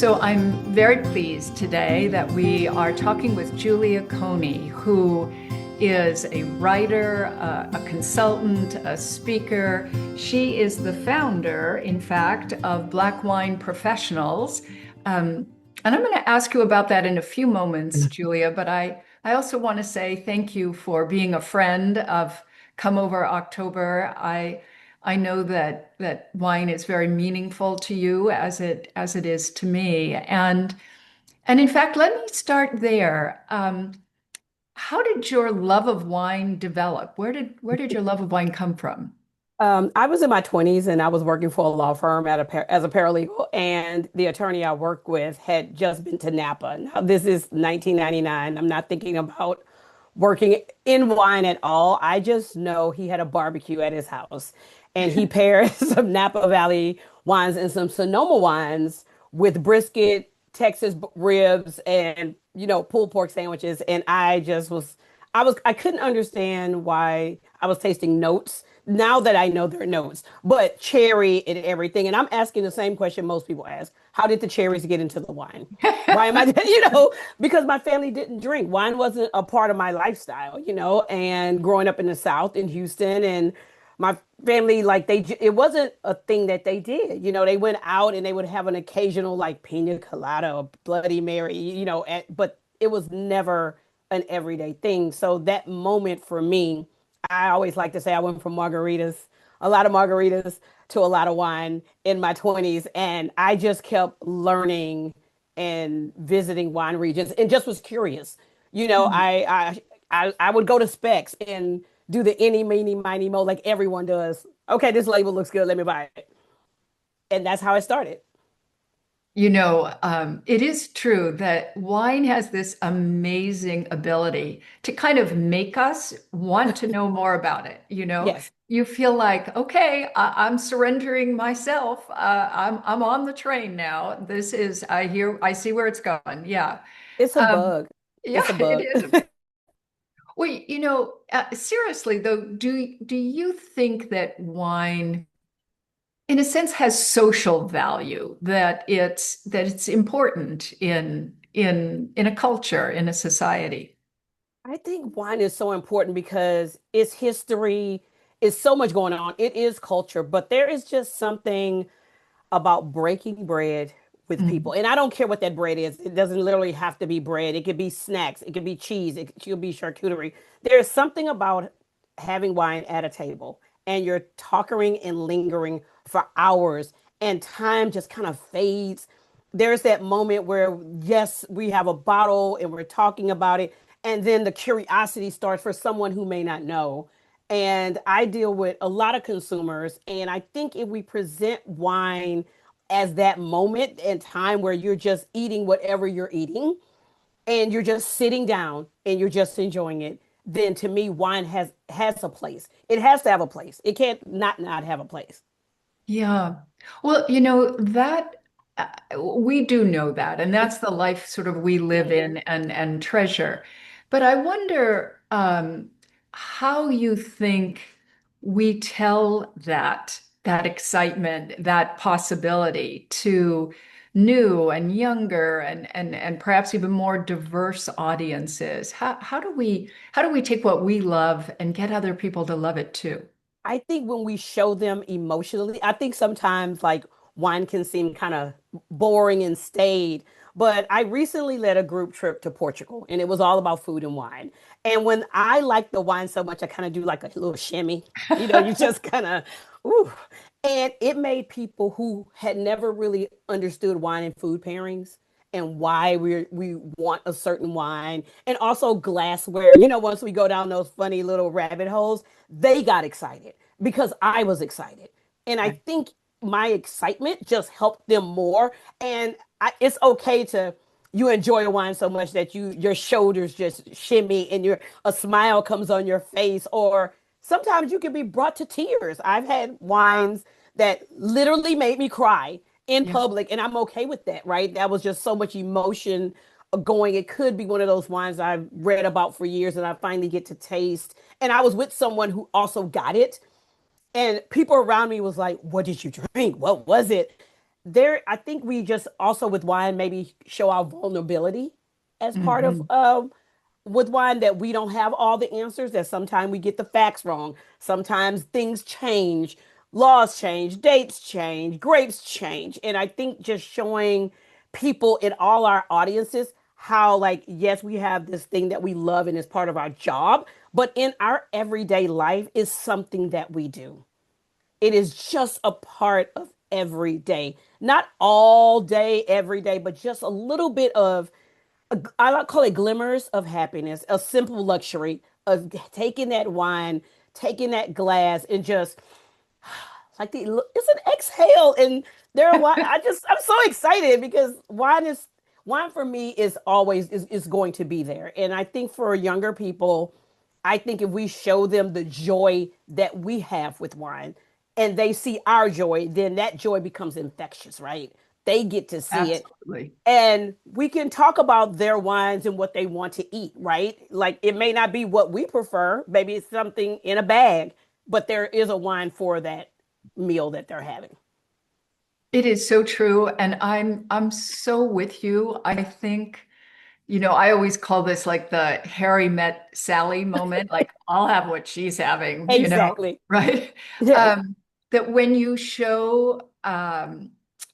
So I'm very pleased today that we are talking with Julia Coney, who is a writer, a consultant, a speaker. She is the founder, in fact, of Black Wine Professionals. Um, and I'm going to ask you about that in a few moments, Julia, but I also want to say thank you for being a friend of Come Over October. I know that wine is very meaningful to you as it is to me. And in fact, let me start there. How did your love of wine develop? Where did your love of wine come from? I was in my 20s and I was working for a law firm as a paralegal, and the attorney I worked with had just been to Napa. Now, this is 1999. I'm not thinking about working in wine at all. I just know he had a barbecue at his house and he paired some Napa Valley wines and some Sonoma wines with brisket, Texas ribs, and pulled pork sandwiches. And I couldn't understand why I was tasting notes now that I know they're notes, but cherry and everything. And I'm asking the same question most people ask. How did the cherries get into the wine? Why am I, because my family didn't drink. Wine wasn't a part of my lifestyle, and growing up in the South in Houston and my family, like it wasn't a thing that they did. They went out and they would have an occasional like pina colada or Bloody Mary, but it was never an everyday thing. So that moment for me, I always like to say I went from a lot of margaritas to a lot of wine in my 20s. And I just kept learning and visiting wine regions and just was curious. I would go to Specs and do the any, meeny, miny, mo like everyone does. Okay, this label looks good. Let me buy it. And that's how I started. It is true that wine has this amazing ability to kind of make us want to know more about it. Yes, You feel like, okay, I'm surrendering myself. I'm on the train now. I see where it's going. Yeah. it's a Um, bug. yeah, It's a it bug. is. Well, seriously though, do you think that wine in a sense has social value, that it's important in a culture, in a society? I think wine is so important because it's history, it's so much going on. It is culture, but there is just something about breaking bread with Mm. people. And I don't care what that bread is. It doesn't literally have to be bread. It could be snacks, it could be cheese, it could be charcuterie. There's something about having wine at a table and you're talking and lingering for hours and time just kind of fades. There's that moment where, yes, we have a bottle and we're talking about it. And then the curiosity starts for someone who may not know. And I deal with a lot of consumers. And I think if we present wine as that moment and time where you're just eating whatever you're eating and you're just sitting down and you're just enjoying it, then to me, wine has a place. It has to have a place. It can't not have a place. Yeah. Well, that we do know that, and that's the life sort of we live Mhm. in and treasure. But I wonder how you think we tell that excitement, that possibility to new and younger and perhaps even more diverse audiences. How do we take what we love and get other people to love it too? I think when we show them emotionally, I think sometimes like wine can seem kind of boring and staid. But I recently led a group trip to Portugal and it was all about food and wine. And when I like the wine so much, I kind of do like a little shimmy. You just kind of, ooh. And it made people who had never really understood wine and food pairings and why we want a certain wine and also glassware. Once we go down those funny little rabbit holes, they got excited because I was excited. And I think my excitement just helped them more. And it's okay to you enjoy wine so much that your shoulders just shimmy and a smile comes on your face, or sometimes you can be brought to tears. I've had wines that literally made me cry in Yeah. public, and I'm okay with that, right? That was just so much emotion going. It could be one of those wines I've read about for years and I finally get to taste. And I was with someone who also got it. And people around me was like, what did you drink? What was it? there, I think we just also with wine maybe show our vulnerability as part of Hmm. with wine, that we don't have all the answers, that sometimes we get the facts wrong. Sometimes things change, laws change, dates change, grapes change. And I think just showing people in all our audiences how, like, yes, we have this thing that we love and is part of our job, but in our everyday life is something that we do. It is just a part of every day. Not all day, every day, but just a little bit of, I like call it glimmers of happiness, a simple luxury of taking that wine, taking that glass, and just like it's an exhale. And there are wine. I'm so excited because wine for me is always is going to be there. And I think for younger people, I think if we show them the joy that we have with wine and they see our joy, then that joy becomes infectious, right? They get to see it, Absolutely. and we can talk about their wines and what they want to eat, right? Like it may not be what we prefer. Maybe it's something in a bag, but there is a wine for that meal that they're having. It is so true. And I'm so with you. I think, I always call this like the Harry met Sally moment. Like I'll have what she's having, Exactly. right? Yes. That when you show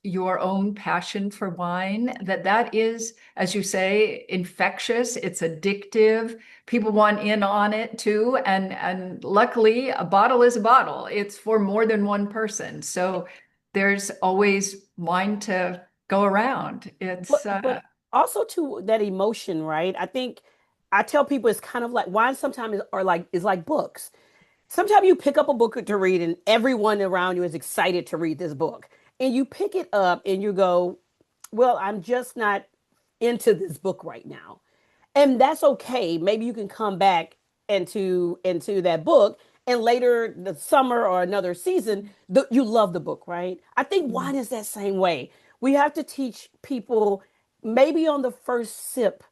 your own passion for wine, that is, as you say, infectious. It's addictive. People want in on it too. And luckily, a bottle is a bottle. It's for more than one person. So there's always wine to go around. But It's also to that emotion, right? I think I tell people it's kind of like wine sometimes are like is like books. Sometimes you pick up a book to read and everyone around you is excited to read this book. And you pick it up and you go, well, I'm just not into this book right now. And that's okay. Maybe you can come back into that book, and later the summer or another season, you love the book, right? I think wine is that same way. We have to teach people maybe on the first sip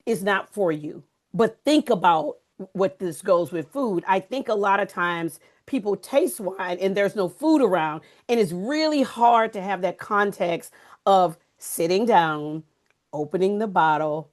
is not for you. But think about what this goes with food. I think a lot of times people taste wine and there's no food around, and it's really hard to have that context of sitting down, opening the bottle,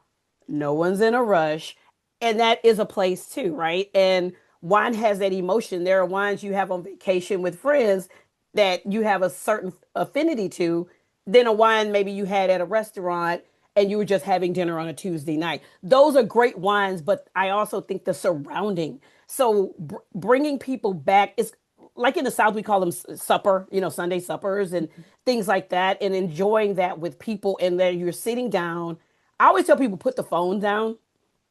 no one's in a rush, and that is a place too, right? And wine has that emotion. There are wines you have on vacation with friends that you have a certain affinity to, than a wine maybe you had at a restaurant and you were just having dinner on a Tuesday night. Those are great wines, but I also think the surrounding. So bringing people back is like in the South, we call them supper, Sunday suppers and things like that, and enjoying that with people. And then you're sitting down. I always tell people put the phone down.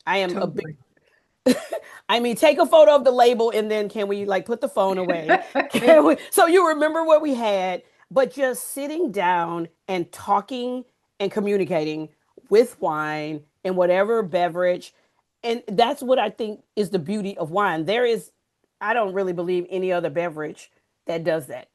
I am a big, totally. I mean, take a photo of the label and then can we like put the phone away? Can we, so you remember what we had, but just sitting down and talking and communicating with wine and whatever beverage. And that's what I think is the beauty of wine. I don't really believe any other beverage that does that,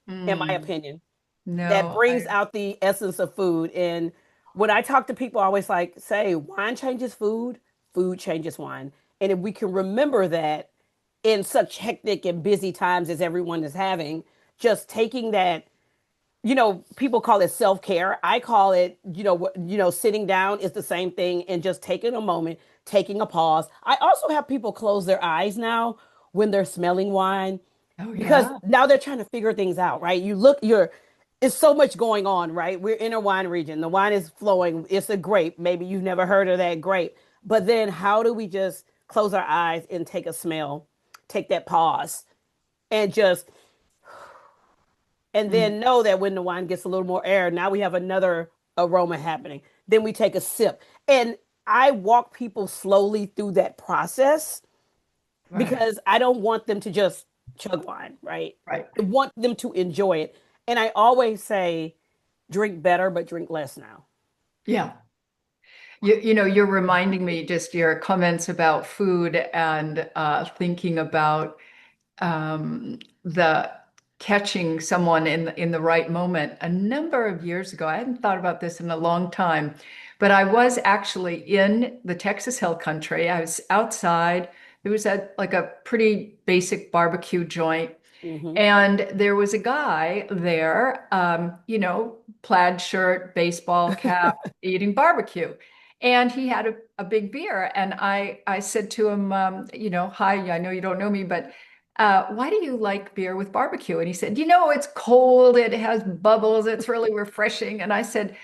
in my Mm, opinion, that no, brings out the essence of food. And when I talk to people, I always like say, wine changes food, food changes wine. And if we can remember that in such hectic and busy times as everyone is having, just taking that, people call it self-care. I call it, sitting down is the same thing, and just taking a moment, taking a pause. I also have people close their eyes now when they're smelling wine, oh because yeah. now they're trying to figure things out, right? It's so much going on, right? We're in a wine region. The wine is flowing. It's a grape. Maybe you've never heard of that grape. But then how do we just close our eyes and take a smell, take that pause, and just, and Mm, then know that when the wine gets a little more air, now we have another aroma happening. Then we take a sip. And I walk people slowly through that process right, because I don't want them to just chug wine, right? right. I want them to enjoy it. And I always say, drink better, but drink less now. Yeah. You're reminding me just your comments about food and thinking about the catching someone in the right moment. A number of years ago, I hadn't thought about this in a long time, but I was actually in the Texas Hill Country. I was outside. It was at like a pretty basic barbecue joint, Hmm. And there was a guy there, plaid shirt, baseball cap, eating barbecue. And he had a big beer. And I said to him, hi, I know you don't know me, but why do you like beer with barbecue? And he said, it's cold, it has bubbles, it's really refreshing. And I said,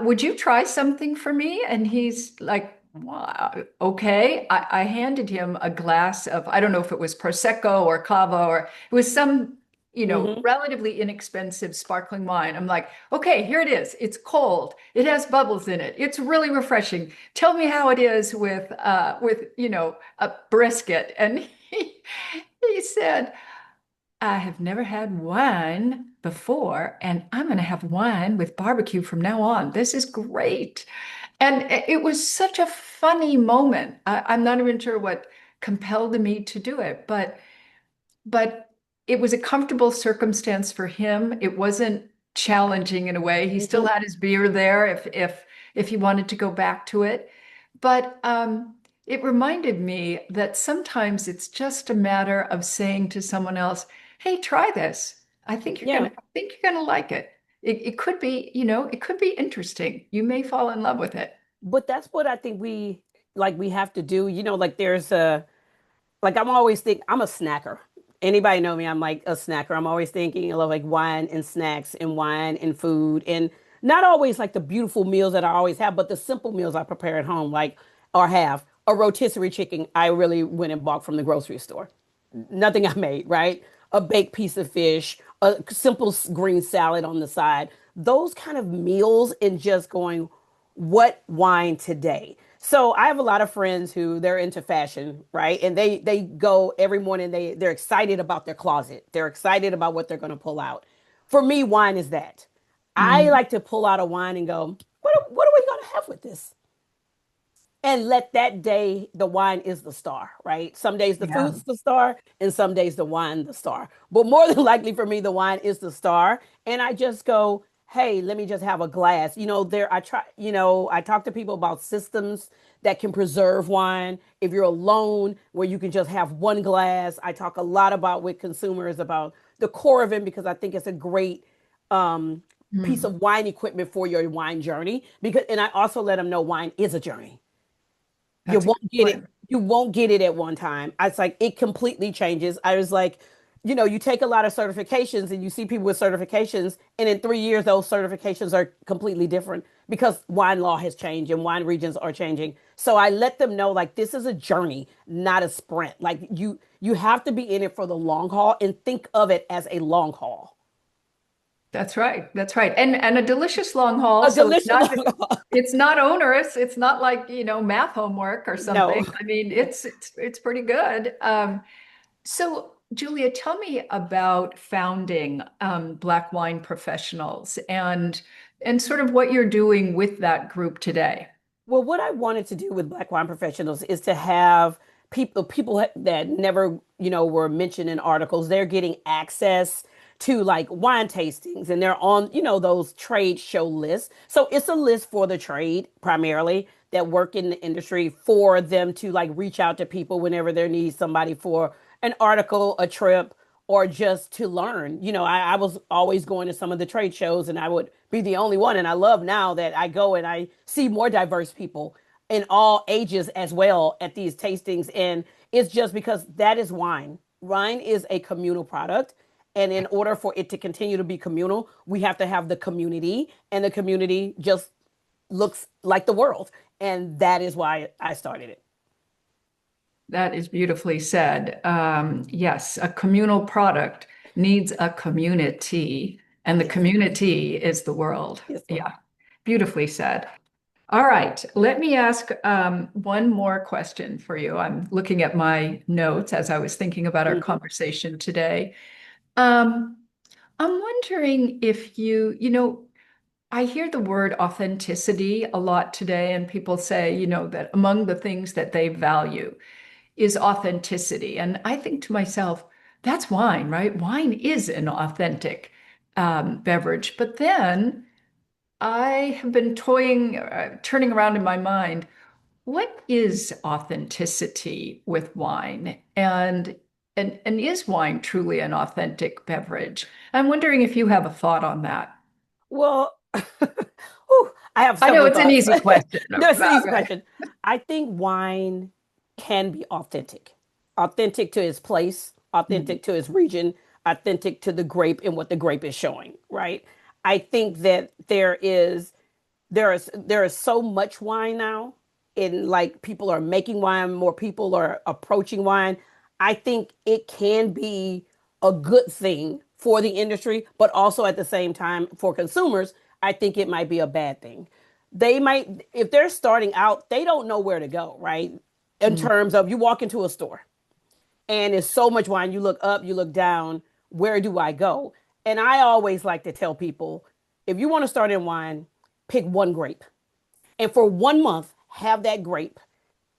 would you try something for me? And he's like, wow, okay. I handed him a glass of, I don't know if it was Prosecco or Cava, or it was some, Hmm. relatively inexpensive sparkling wine. I'm like, okay, here it is. It's cold. It has bubbles in it. It's really refreshing. Tell me how it is with a brisket. And he said, I have never had wine before, and I'm going to have wine with barbecue from now on. This is great. And it was such a funny moment. I'm not even sure what compelled me to do it, but it was a comfortable circumstance for him. It wasn't challenging in a way. He still Hmm. had his beer there if he wanted to go back to it. But it reminded me that sometimes it's just a matter of saying to someone else, "Hey, try this. Yeah. I think you're gonna like it. It could be, it could be interesting. You may fall in love with it." But that's what I think we have to do. Like there's a like I'm always think I'm a snacker. Anybody know me? I'm like a snacker. I'm always thinking of like wine and snacks and wine and food and not always like the beautiful meals that I always have, but the simple meals I prepare at home, like or have a rotisserie chicken I really went and bought from the grocery store. Nothing I made, right? A baked piece of fish, a simple green salad on the side. Those kind of meals and just going, what wine today? So I have a lot of friends who they're into fashion, right? And they go every morning. They're excited about their closet. They're excited about what they're going to pull out. For me, wine is that. I Mm, like to pull out a wine and go, what are we going to have with this? And let that day the wine is the star, right? Some days the yeah. food's the star and some days the wine the star, but more than likely for me the wine is the star. And I just go, hey, let me just have a glass. There I try, I talk to people about systems that can preserve wine. If you're alone where you can just have one glass, I talk a lot about with consumers about the core of it because I think it's a great um piece Mm, of wine equipment for your wine journey, because and I also let them know wine is a journey. You that's a good won't get it. point. You won't get it at one time. It's like it completely changes. I was like, you take a lot of certifications and you see people with certifications, and in 3 years, those certifications are completely different because wine law has changed and wine regions are changing. So I let them know like this is a journey, not a sprint. Like you have to be in it for the long haul and think of it as a long haul. That's right. That's right. And a delicious long haul. A So delicious long haul. it's not onerous. It's not like, math homework or something. No. I mean, it's pretty good. So Julia, tell me about founding Black Wine Professionals and sort of what you're doing with that group today. Well, what I wanted to do with Black Wine Professionals is to have people that never, were mentioned in articles, they're getting access to like wine tastings and they're on, those trade show lists. So it's a list for the trade primarily that work in the industry for them to like reach out to people whenever they need somebody for an article, a trip, or just to learn. I was always going to some of the trade shows and I would be the only one. And I love now that I go and I see more diverse people in all ages as well at these tastings. And it's just because that is wine. Wine is a communal product. And in order for it to continue to be communal, we have to have the community, and the community just looks like the world. And that is why I started it. That is beautifully said. Yes, a communal product needs a community, and the Yes. community is the world. Yes, Lord. Yeah, beautifully said. All right, let me ask one more question for you. I'm looking at my notes as I was thinking about our Mhm. conversation today. Um, I'm wondering if I hear the word authenticity a lot today, and people say, that among the things that they value is authenticity. And I think to myself, that's wine, right? Wine is an authentic beverage. But then I have been turning around in my mind, what is authenticity with wine? And And is wine truly an authentic beverage? I'm wondering if you have a thought on that. Well, ooh, I have I know several it's an thoughts. easy question. That's an easy Okay. question. I think wine can be authentic, authentic to its place, Mm, authentic to its region, authentic to the grape and what the grape is showing, right? I think that there is so much wine now, and like people are making wine, more people are approaching wine. I think it can be a good thing for the industry, but also at the same time for consumers, I think it might be a bad thing. They might, if they're starting out, they don't know where to go, right? In mm, terms of you walk into a store and it's so much wine, you look up, you look down, where do I go? And I always like to tell people, if you want to start in wine, pick one grape, and for 1 month have that grape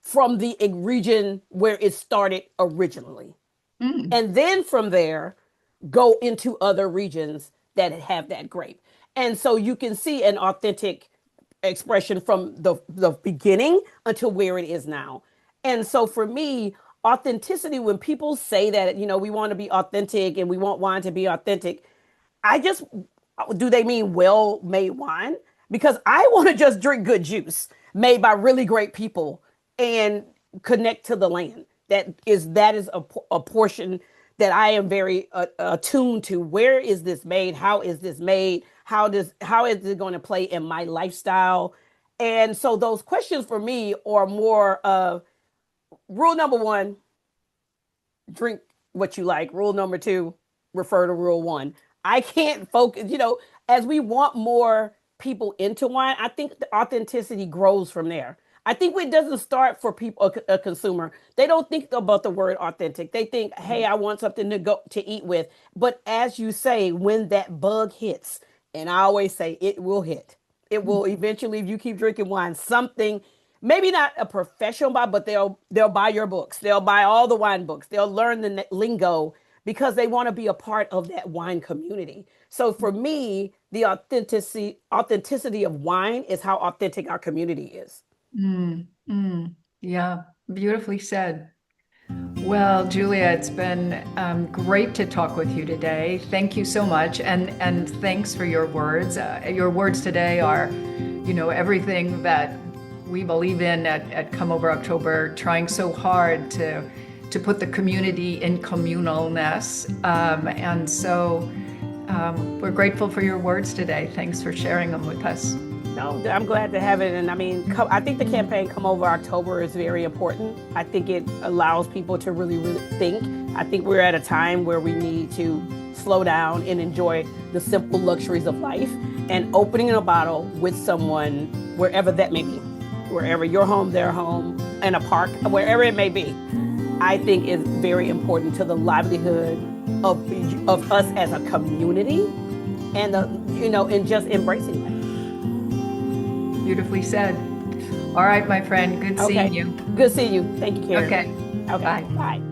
from the region where it started originally, mm, and then from there go into other regions that have that grape, and so you can see an authentic expression from the beginning until where it is now. And so for me, authenticity, when people say that, we want to be authentic and we want wine to be authentic, I just, do they mean well made wine? Because I want to just drink good juice made by really great people and connect to the land. That is a portion that I am very attuned to. Where is this made? How is this made? How is it going to play in my lifestyle? And so those questions for me are more of rule number one, drink what you like. Rule number two, refer to rule one. I can't focus, as we want more people into wine, I think the authenticity grows from there. I think it doesn't start for people, a consumer. They don't think about the word authentic. They think, hey, I want something to go to eat with. But as you say, when that bug hits, and I always say it will hit, it will mm. eventually, if you keep drinking wine, something, maybe not a professional buy, but they'll buy your books. They'll buy all the wine books. They'll learn the lingo because they want to be a part of that wine community. So for me, the authenticity of wine is how authentic our community is. Mm, mm. Yeah, beautifully said. Well, Julia, it's been great to talk with you today. Thank you so much, and thanks for your words. Your words today are, everything that we believe in at Come Over October, trying so hard to put the community in communalness, and so we're grateful for your words today. Thanks for sharing them with us. No, I'm glad to have it. And I mean, I think the campaign Come Over October is very important. I think it allows people to really, really think. I think we're at a time where we need to slow down and enjoy the simple luxuries of life. And opening a bottle with someone, wherever that may be, wherever your home, their home, in a park, wherever it may be, I think is very important to the livelihood of us as a community, and and just embracing life. Beautifully said. All right, my friend. Good Okay. seeing you. Good seeing you. Thank you, Karen. Okay. Okay. Bye. Bye.